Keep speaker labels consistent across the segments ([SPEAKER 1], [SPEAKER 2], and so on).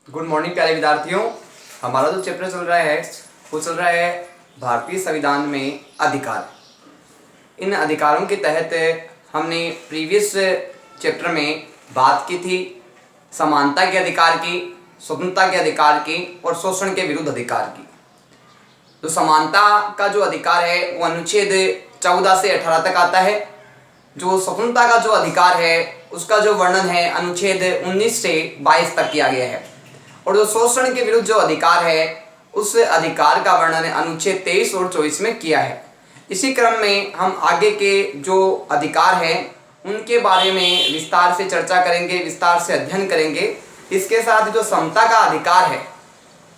[SPEAKER 1] Good morning प्यारे विद्यार्थियों। हमारा जो चैप्टर चल रहा है वो चल रहा है भारतीय संविधान में अधिकार। इन अधिकारों के तहत हमने प्रीवियस चैप्टर में बात की थी समानता के अधिकार की, स्वतंत्रता के अधिकार की और शोषण के विरुद्ध अधिकार की। तो समानता का जो अधिकार है वो अनुच्छेद 14 से 18 तक आता है। जो स्वतंत्रता का जो अधिकार है उसका जो वर्णन है अनुच्छेद 19 से 22 तक किया गया है। और जो शोषण के विरुद्ध जो अधिकार है उस अधिकार का वर्णन अनुच्छेद 23 और 24 में किया है। इसी क्रम में हम आगे के जो अधिकार हैं उनके बारे में विस्तार से चर्चा करेंगे, विस्तार से अध्ययन करेंगे। इसके साथ जो समता का अधिकार है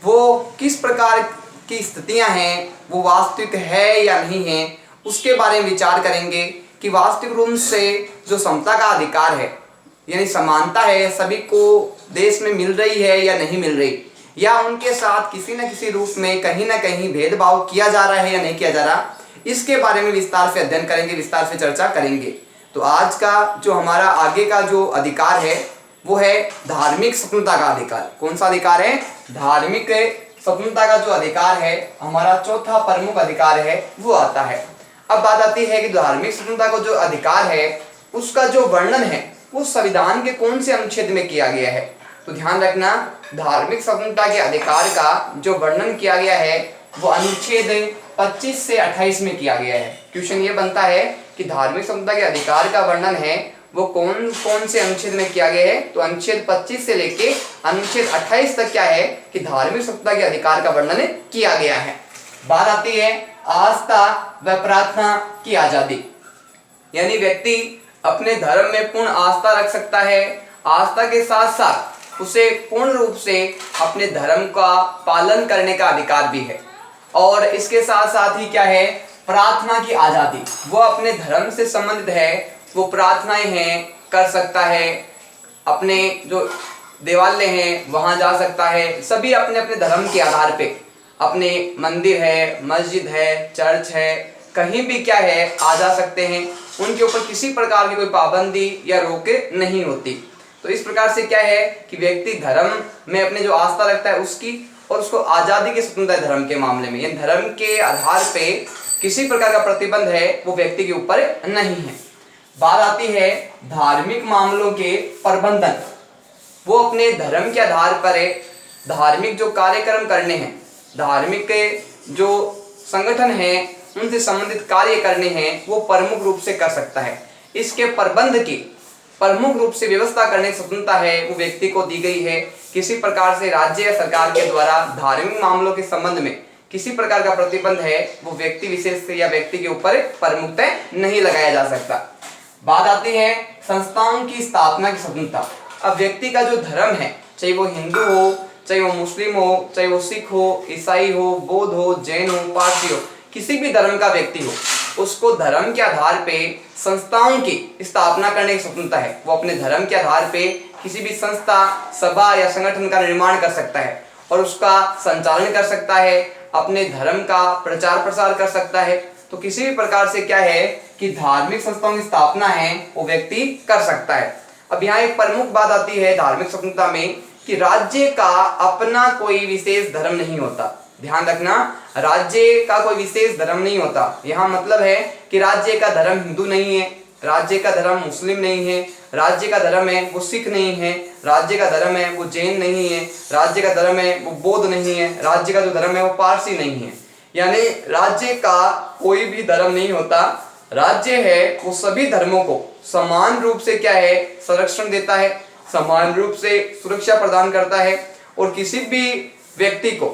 [SPEAKER 1] वो किस प्रकार की स्थितियां हैं, वो वास्तविक है या नहीं है, उसके बारे में विचार करेंगे कि वास्तविक रूप से जो समता का अधिकार है यानी समानता है सभी को देश में मिल रही है या नहीं मिल रही, या उनके साथ किसी न किसी रूप में कहीं ना कहीं भेदभाव किया जा रहा है या नहीं किया जा रहा, इसके बारे में विस्तार से अध्ययन करेंगे, विस्तार से चर्चा करेंगे। तो आज का जो हमारा आगे का जो अधिकार है वो है धार्मिक स्वतंत्रता का अधिकार। कौन सा अधिकार है? धार्मिक स्वतंत्रता का जो अधिकार है हमारा चौथा प्रमुख अधिकार है वो आता है। अब बात आती है कि धार्मिक स्वतंत्रता का जो अधिकार है उसका जो वर्णन है वो संविधान के कौन से अनुच्छेद में किया गया है। तो ध्यान रखना, धार्मिक स्वतंत्रता के अधिकार का जो वर्णन किया गया है वो अनुच्छेद 25 से 28 में किया गया है। क्वेश्चन ये बनता है कि धार्मिक स्वतंत्रता के अधिकार का वर्णन है वो कौन कौन से अनुच्छेद में किया गया है। तो अनुच्छेद 25 से लेके अनुच्छेद 28 तक क्या है कि धार्मिक स्वतंत्रता के अधिकार का वर्णन किया गया है। बात आती है आस्था व प्रार्थना की आजादी, यानी व्यक्ति अपने धर्म में पूर्ण आस्था रख सकता है। आस्था के साथ साथ उसे पूर्ण रूप से अपने धर्म का पालन करने का अधिकार भी है। और इसके साथ साथ ही क्या है, प्रार्थना की आजादी, वो अपने धर्म से संबंधित है, वो प्रार्थनाएं हैं कर सकता है, अपने जो देवालय हैं वहां जा सकता है। सभी अपने अपने धर्म के आधार पे अपने मंदिर है, मस्जिद है, चर्च है, कहीं भी क्या है आ जा सकते हैं। उनके ऊपर किसी प्रकार की कोई पाबंदी या रोक नहीं होती। तो इस प्रकार से क्या है कि व्यक्ति धर्म में अपने जो आस्था रखता है उसकी, और उसको आज़ादी की स्वतंत्रता है धर्म के मामले में, यानी धर्म के आधार पे किसी प्रकार का प्रतिबंध है वो व्यक्ति के ऊपर नहीं है। बात आती है धार्मिक मामलों के प्रबंधन, वो अपने धर्म के आधार पर धार्मिक जो कार्यक्रम करने हैं, धार्मिक जो संगठन है उनसे संबंधित कार्य करने हैं वो प्रमुख रूप से कर सकता है। इसके प्रबंध की प्रमुख रूप से व्यवस्था करने की स्वतंत्रता है वो व्यक्ति को दी गई है। किसी प्रकार से राज्य या सरकार के द्वारा धार्मिक मामलों के संबंध में किसी प्रकार का प्रतिबंध है वो व्यक्ति विशेष या व्यक्ति के ऊपर प्रमुखतः नहीं लगाया जा सकता। बात आती है संस्थाओं की स्थापना की स्वतंत्रता। अब व्यक्ति का जो धर्म है, चाहे वो हिंदू हो, चाहे वो मुस्लिम हो, चाहे वो सिख हो, ईसाई हो, बौद्ध हो, जैन हो, पारसी हो, किसी भी धर्म का व्यक्ति हो, उसको धर्म के आधार पे संस्थाओं की स्थापना करने की स्वतंत्रता है। वो अपने धर्म के आधार पे किसी भी संस्था, सभा या संगठन का निर्माण कर सकता है और उसका संचालन कर सकता है, अपने धर्म का प्रचार प्रसार कर सकता है। तो किसी भी प्रकार से क्या है कि धार्मिक संस्थाओं की स्थापना है वो व्यक्ति कर सकता है। अब यहाँ एक प्रमुख बात आती है धार्मिक स्वतंत्रता में कि राज्य का अपना कोई विशेष धर्म नहीं होता। ध्यान रखना, राज्य का कोई विशेष धर्म नहीं होता। यहाँ मतलब है कि राज्य का धर्म हिंदू नहीं है, राज्य का धर्म मुस्लिम नहीं है, राज्य का धर्म है वो सिख नहीं है, राज्य का धर्म है वो जैन नहीं है, राज्य का धर्म है वो बौद्ध नहीं है, राज्य का जो धर्म है वो पारसी नहीं है। यानी राज्य का कोई भी धर्म नहीं होता। राज्य है वो सभी धर्मों को समान रूप से क्या है संरक्षण देता है, समान रूप से सुरक्षा प्रदान करता है। और किसी भी व्यक्ति को,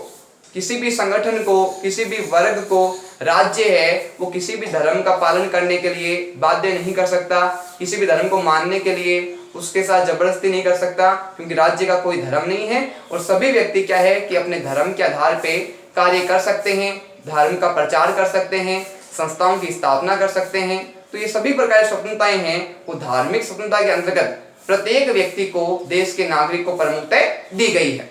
[SPEAKER 1] किसी भी संगठन को, किसी भी वर्ग को राज्य है वो किसी भी धर्म का पालन करने के लिए बाध्य नहीं कर सकता, किसी भी धर्म को मानने के लिए उसके साथ जबरदस्ती नहीं कर सकता, क्योंकि राज्य का कोई धर्म नहीं है। और सभी व्यक्ति क्या है कि अपने धर्म के आधार पे कार्य कर सकते हैं, धर्म का प्रचार कर सकते हैं, संस्थाओं की स्थापना कर सकते हैं। तो ये सभी प्रकार की स्वतंत्रताएं हैं वो धार्मिक स्वतंत्रता के अंतर्गत प्रत्येक व्यक्ति को, देश के नागरिक को प्रमुखता दी गई है।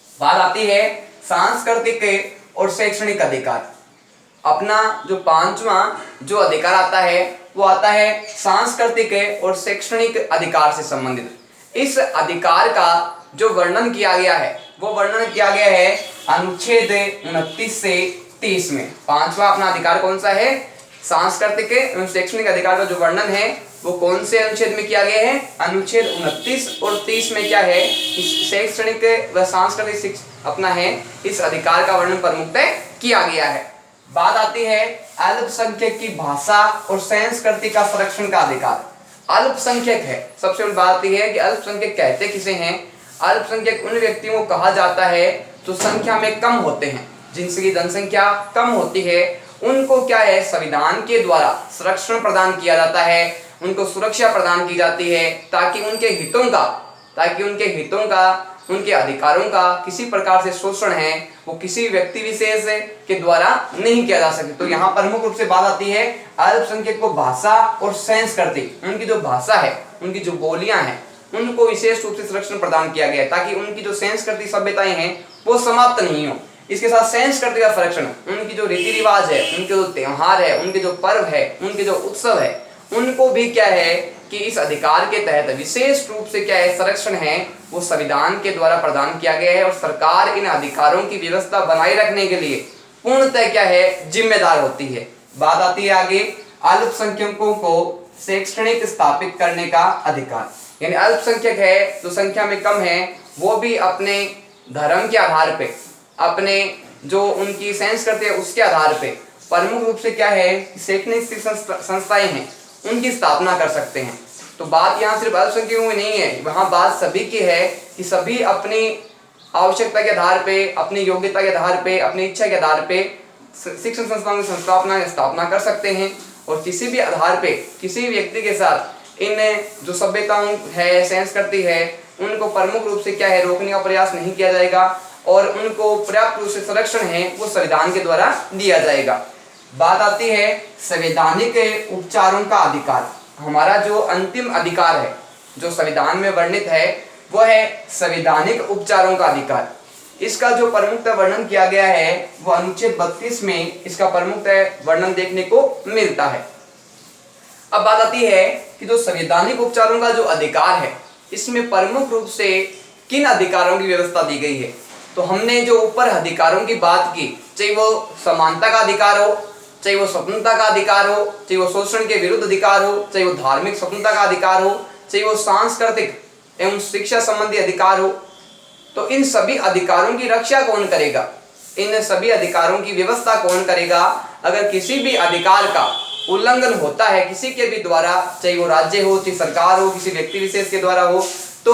[SPEAKER 1] बात आती है सांस्कृतिक और शैक्षणिक अधिकार। अपना जो पांचवा जो अधिकार आता है वो आता है सांस्कृतिक और शैक्षणिक अधिकार से संबंधित। इस अधिकार का जो वर्णन किया गया है वो वर्णन किया गया है अनुच्छेद 29 से 30 में। पांचवा अपना अधिकार कौन सा है? सांस्कृतिक एवं शैक्षणिक अधिकार का जो वर्णन है वो कौन से अनुच्छेद में किया गया है? अनुच्छेद 29 और 30 में क्या है? शैक्षणिक व सांस्कृतिक अपना है इस अधिकार का वर्णन प्रमुखतः किया गया है। बात आती है अल्पसंख्यक की भाषा और संस्कृति का संरक्षण का अधिकार। अल्पसंख्यक है, सबसे बड़ी बात यह है कि अल्पसंख्यक कहते किसे हैं? अल्पसंख्यक उन व्यक्तियों को कहा जाता है जो संख्या में कम होते हैं, जिनकी जनसंख्या कम होती है, उनको क्या है? संविधान के द्वारा संरक्षण प्रदान किया जाता है, उनको सुरक्षा प्रदान की जाती है ताकि उनके हितों का उनके अधिकारों का किसी प्रकार से शोषण है वो किसी व्यक्ति विशेष के द्वारा नहीं किया जा सके। तो यहाँ प्रमुख रूप से बात आती है अल्पसंख्यक को भाषा और संस्कृति, उनकी जो भाषा है, उनकी जो बोलियां हैं, उनको विशेष रूप से संरक्षण प्रदान किया गया है ताकि उनकी जो संस्कृति सभ्यताएं हैं वो समाप्त नहीं हो। इसके साथ संस्कृति का संरक्षण, उनकी जो रीति रिवाज है, उनके जो त्योहार है, उनके जो पर्व है, उनके जो उत्सव है, उनको भी क्या है कि इस अधिकार के तहत विशेष रूप से क्या है संरक्षण है वो संविधान के द्वारा प्रदान किया गया है। और सरकार इन अधिकारों की व्यवस्था बनाए रखने के लिए पूर्णतः क्या है? जिम्मेदार होती है। बात आती है आगे अल्पसंख्यकों को शैक्षणिक स्थापित करने का अधिकार। यानी अल्पसंख्यक है जो संख्या में कम है वो भी अपने धर्म के आधार पे, अपने जो उनकी संस्कृति है उसके आधार पे प्रमुख रूप से क्या है शैक्षणिक संस्थाएं हैं उनकी स्थापना कर सकते हैं। तो बात यहाँ सिर्फ अल्पसंख्यकों में नहीं है, वहाँ बात सभी की है कि सभी अपनी आवश्यकता के आधार पे, अपनी योग्यता के आधार पे, अपनी इच्छा के आधार पे शिक्षण संस्थाओं की स्थापना कर सकते हैं। और किसी भी आधार पे किसी व्यक्ति के साथ इन जो सभ्यताओं है, संस्कृति है, उनको प्रमुख रूप से क्या है रोकने का प्रयास नहीं किया जाएगा और उनको पर्याप्त रूप से संरक्षण है वो संविधान के द्वारा दिया जाएगा। बात आती है संवैधानिक उपचारों का अधिकार। हमारा जो अंतिम अधिकार है जो संविधान में वर्णित है वो है संवैधानिक उपचारों का अधिकार। इसका जो प्रमुखतः वर्णन किया गया है वो अनुच्छेद 32 में इसका प्रमुखतः वर्णन देखने को मिलता है। अब बात आती है कि जो संवैधानिक उपचारों का जो अधिकार है इसमें प्रमुख रूप से किन अधिकारों की व्यवस्था दी गई है। तो हमने जो ऊपर अधिकारों की बात की, चाहे वो समानता का अधिकार हो, चाहे वो स्वतंत्रता का अधिकार हो, चाहे वो शोषण के विरुद्ध अधिकार हो, चाहे वो धार्मिक स्वतंत्रता का अधिकार हो, चाहे वो सांस्कृतिक एवं शिक्षा संबंधी अधिकार हो, तो इन सभी अधिकारों की रक्षा कौन करेगा? इन सभी अधिकारों की व्यवस्था कौन करेगा? अगर किसी भी अधिकार का उल्लंघन होता है किसी के भी द्वारा, चाहे वो राज्य हो, चाहे सरकार हो, किसी व्यक्ति विशेष के द्वारा हो, तो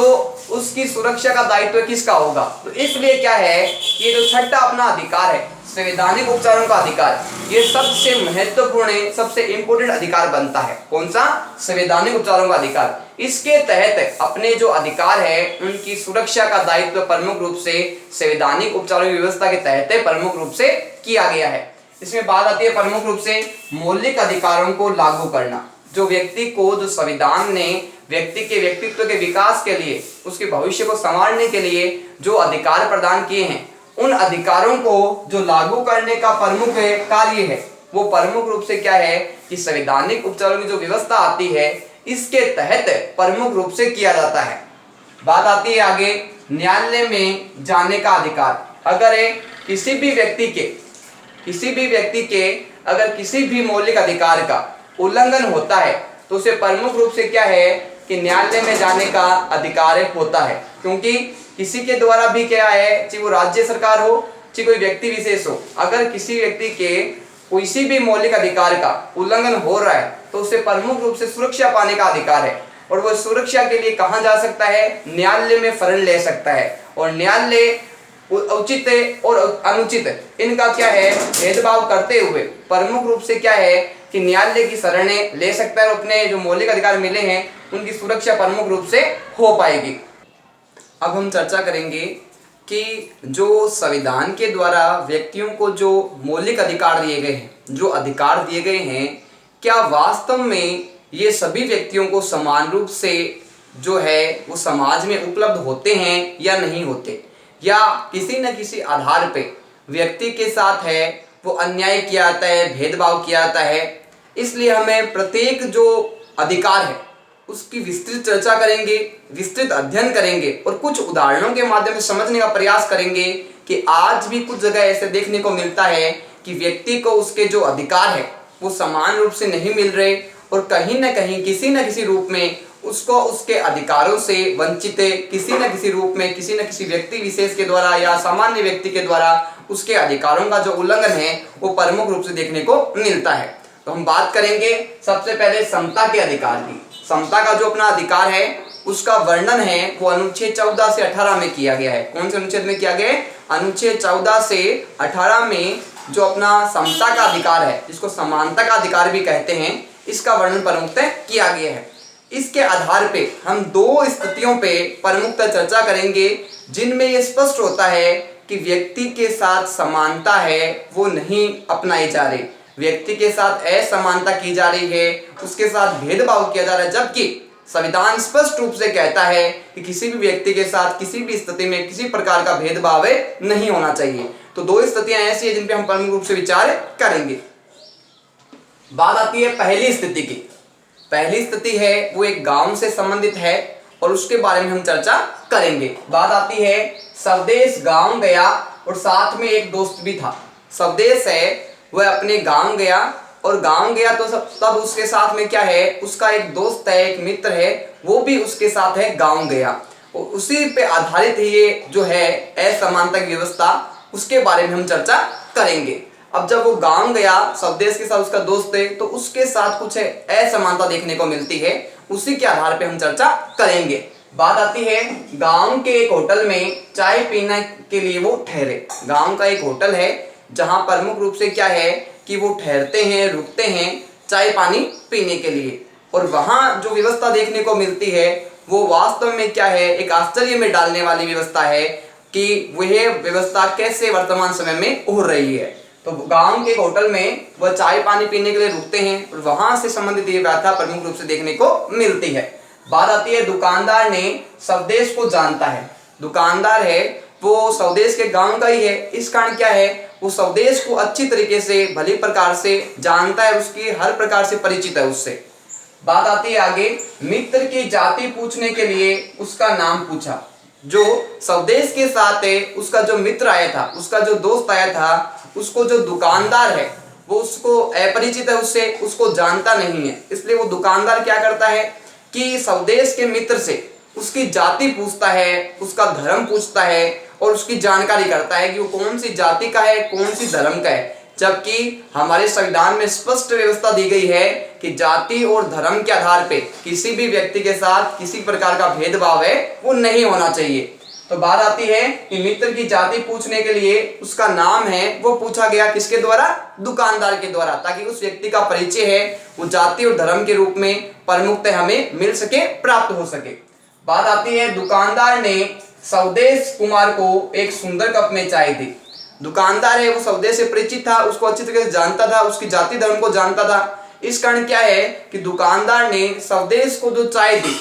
[SPEAKER 1] उसकी सुरक्षा का दायित्व किसका होगा? तो इसलिए क्या है ये जो छठा अपना अधिकार है संवैधानिक उपचारों का अधिकार, ये सबसे महत्वपूर्ण है, सबसे इंपोर्टेंट अधिकार बनता है। कौन सा? संवैधानिक उपचारों का अधिकार। इसके तहत अपने जो अधिकार है उनकी सुरक्षा का दायित्व प्रमुख रूप से संवैधानिक उपचारों की व्यवस्था के तहत प्रमुख रूप से किया गया है। इसमें बात आती है प्रमुख रूप से मौलिक अधिकारों को लागू करना। जो व्यक्ति को, जो संविधान ने व्यक्ति के व्यक्तित्व के विकास के लिए, उसके भविष्य को संवारने के लिए जो अधिकार प्रदान किए हैं, उन अधिकारों को जो लागू करने का प्रमुख कार्य है वो प्रमुख रूप से क्या है कि संवैधानिक उपचारों की जो व्यवस्था आती है इसके तहत प्रमुख रूप से किया जाता है। बात आती है आगे न्यायालय में जाने का अधिकार। अगर किसी भी व्यक्ति के अगर किसी भी मौलिक अधिकार का उल्लंघन होता है तो उसे प्रमुख रूप से क्या है कि न्यायालय में जाने का अधिकार होता है। क्योंकि किसी के द्वारा भी क्या है, चाहे वो राज्य सरकार हो, चाहे कोई व्यक्ति विशेष हो, अगर किसी व्यक्ति के किसी भी मौलिक अधिकार का उल्लंघन हो रहा है तो उसे प्रमुख रूप से सुरक्षा पाने का अधिकार है। और वो सुरक्षा के लिए कहाँ जा सकता है? न्यायालय में शरण ले सकता है। और न्यायालय उचित और अनुचित इनका क्या है भेदभाव करते हुए प्रमुख रूप से क्या है कि न्यायालय की शरण ले सकता है और अपने जो मौलिक अधिकार मिले हैं उनकी सुरक्षा प्रमुख रूप से हो पाएगी। अब हम चर्चा करेंगे कि जो संविधान के द्वारा व्यक्तियों को जो मौलिक अधिकार दिए गए हैं, जो अधिकार दिए गए हैं, क्या वास्तव में ये सभी व्यक्तियों को समान रूप से जो है वो समाज में उपलब्ध होते हैं या नहीं होते, या किसी न किसी आधार पे व्यक्ति के साथ है वो अन्याय किया जाता है, भेदभाव किया जाता है। इसलिए हमें प्रत्येक जो अधिकार है उसकी विस्तृत चर्चा करेंगे, विस्तृत अध्ययन करेंगे और कुछ उदाहरणों के माध्यम से समझने का प्रयास करेंगे कि आज भी कुछ जगह ऐसे देखने को मिलता है कि व्यक्ति को उसके जो अधिकार है वो समान रूप से नहीं मिल रहे और कहीं ना कहीं किसी न किसी रूप में उसको उसके अधिकारों से वंचित है, किसी न किसी रूप में किसी न किसी व्यक्ति विशेष के द्वारा या सामान्य व्यक्ति के द्वारा उसके अधिकारों का जो उल्लंघन है वो प्रमुख रूप से देखने को मिलता है। तो हम बात करेंगे सबसे पहले समता के अधिकार की। समता का जो अपना अधिकार है उसका वर्णन है वो अनुच्छेद 14 से 18 में किया गया है। कौन से अनुच्छेद में किया गया है? अनुच्छेद 14 से 18 में जो अपना समता का अधिकार है, जिसको समानता का अधिकार भी कहते हैं, इसका वर्णन प्रमुखतः किया गया है। इसके आधार पे हम दो स्थितियों पे प्रमुखतः चर्चा करेंगे जिनमें ये स्पष्ट होता है कि व्यक्ति के साथ समानता है वो नहीं अपनाई जा रही, व्यक्ति के साथ असमानता की जा रही है, उसके साथ भेदभाव किया जा रहा है, जबकि संविधान स्पष्ट रूप से कहता है कि किसी भी व्यक्ति के साथ किसी भी स्थिति में किसी प्रकार का भेदभाव नहीं होना चाहिए। तो दो स्थितियां ऐसी है जिन पे हम प्रमुख रूप से विचार करेंगे। बात आती है पहली स्थिति की। पहली स्थिति है वो एक गांव से संबंधित है और उसके बारे में हम चर्चा करेंगे। बात आती है स्वदेश गांव गया और साथ में एक दोस्त भी था। स्वदेश है वह अपने गांव गया और गांव गया तो तब उसके साथ में क्या है, उसका एक दोस्त है, एक मित्र है, वो भी उसके साथ है, गांव गया। और उसी पे आधारित ये जो है असमानता की व्यवस्था, उसके बारे में हम चर्चा करेंगे। अब जब वो गांव गया, स्वदेश के साथ उसका दोस्त है, तो उसके साथ कुछ असमानता देखने को मिलती है, उसी के आधार पे हम चर्चा करेंगे। बात आती है गांव के एक होटल में चाय पीने के लिए वो ठहरे। गांव का एक होटल है जहां प्रमुख रूप से क्या है कि वो ठहरते हैं, रुकते हैं चाय पानी पीने के लिए, और वहां जो व्यवस्था देखने को मिलती है वो वास्तव में क्या है, एक आश्चर्य में डालने वाली व्यवस्था है कि वह व्यवस्था कैसे वर्तमान समय में हो रही है। तो गांव के होटल में वह चाय पानी पीने के लिए रुकते हैं और वहां से संबंधित ये व्यवस्था प्रमुख रूप से देखने को मिलती है। बात आती है दुकानदार ने स्वदेश को जानता है। दुकानदार है वो स्वदेश के गांव का ही है, इस कारण क्या है वो स्वदेश को अच्छी तरीके से भली प्रकार से जानता है, उसकी हर प्रकार से परिचित है उससे। बात आती है आगे, मित्र की जाति पूछने के लिए उसका नाम पूछा। जो स्वदेश के साथ है उसका जो मित्र आया था, उसका जो दोस्त आया था, उसको जो दुकानदार है वो उसको अपरिचित है, उससे उसको जानता नहीं है, इसलिए वो दुकानदार क्या करता है कि स्वदेश के मित्र से उसकी जाति पूछता है, उसका धर्म पूछता है और उसकी जानकारी करता है कि वो कौन सी जाति का है, कौन सी धर्म का है। जबकि हमारे संविधान में स्पष्ट व्यवस्था दी गई है कि जाति और धर्म के आधार पे किसी भी व्यक्ति के साथ किसी प्रकार का भेदभाव है वो नहीं होना चाहिए। तो बात आती है कि मित्र की जाति पूछने के लिए उसका नाम है वो पूछा गया, किसके द्वारा? दुकानदार के द्वारा, ताकि उस व्यक्ति का परिचय है वो जाति और धर्म के रूप में प्रमुखतः हमें मिल सके, प्राप्त हो सके। बात आती है दुकानदार ने स्वदेश कुमार को एक सुंदर कप में चाय दी। दुकानदार है वो स्वदेश से परिचित था, उसको अच्छी तरह से जानता था, उसकी जाति धर्म को जानता था, इस कारण क्या है कि दुकानदार ने स्वदेश को जो चाय दी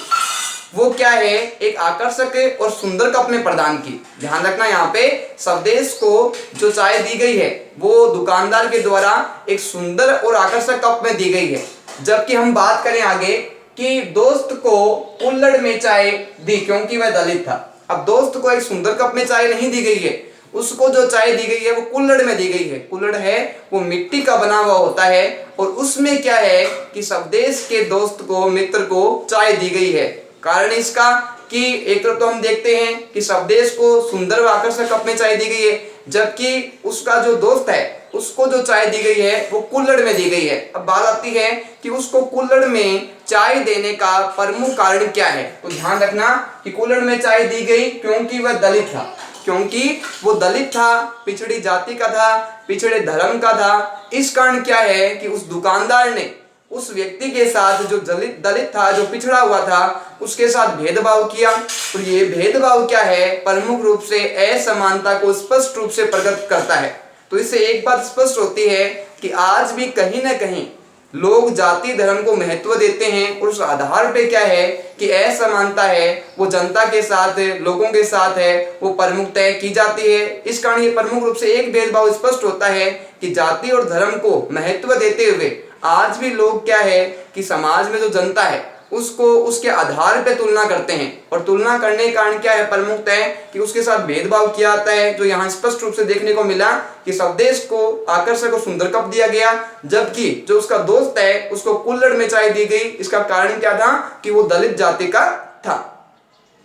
[SPEAKER 1] वो क्या है एक आकर्षक और सुंदर कप में प्रदान की। ध्यान रखना यहाँ पे स्वदेश को जो चाय दी गई है वो दुकानदार के द्वारा एक सुंदर और आकर्षक कप में दी गई है। जबकि हम बात करें आगे कि दोस्त को कुल्हड़ में चाय दी क्योंकि वह दलित था। अब दोस्त को एक सुंदर कप में चाय नहीं दी गई है, उसको जो चाय दी गई है वो कुल्हड़ में दी गई है। कुल्हड़ है वो मिट्टी का बना हुआ होता है और उसमें क्या है कि स्वदेश के दोस्त को, मित्र को चाय दी गई है। कारण इसका कि एक तो हम देखते हैं कि स्वदेश को सुंदर व आकर्षक कप में चाय दी गई है, जबकि उसका जो दोस्त है उसको जो चाय दी गई है वो कुल्हड़ में दी गई है। अब बात आती है कि उसको कुल्हड़ में चाय देने का प्रमुख कारण क्या है। तो ध्यान रखना कि कुल्हड़ में चाय दी गई क्योंकि वह दलित था, क्योंकि वो दलित था, पिछड़ी जाति का था, पिछड़े धर्म का था। इस कारण क्या है कि उस दुकानदार ने उस व्यक्ति के साथ जो दलित था, जो पिछड़ा हुआ था, उसके साथ भेदभाव किया। और ये भेदभाव क्या है प्रमुख रूप से असमानता को स्पष्ट रूप से प्रकट करता है। तो इससे एक बात स्पष्ट होती है कि आज भी कहीं ना कहीं लोग जाति धर्म को महत्व देते हैं और उस आधार पे क्या है कि असमानता है वो जनता के साथ, लोगों के साथ है वो प्रमुखतः की जाती है। इस कारण ये प्रमुख रूप से एक भेदभाव स्पष्ट होता है कि जाति और धर्म को महत्व देते हुए आज भी लोग क्या है कि समाज में जो जनता है उसको उसके आधार पे तुलना करते हैं, और तुलना करने का कारण क्या है, प्रमुखतः है कि उसके साथ भेदभाव किया जाता है। जो यहाँ स्पष्ट रूप से देखने को मिला कि स्वदेश को, आकर्षक को सुंदर कप दिया गया, जबकि जो उसका दोस्त है उसको कुल्हड़ में चाय दी गई। इसका कारण क्या था कि वो दलित जाति का था।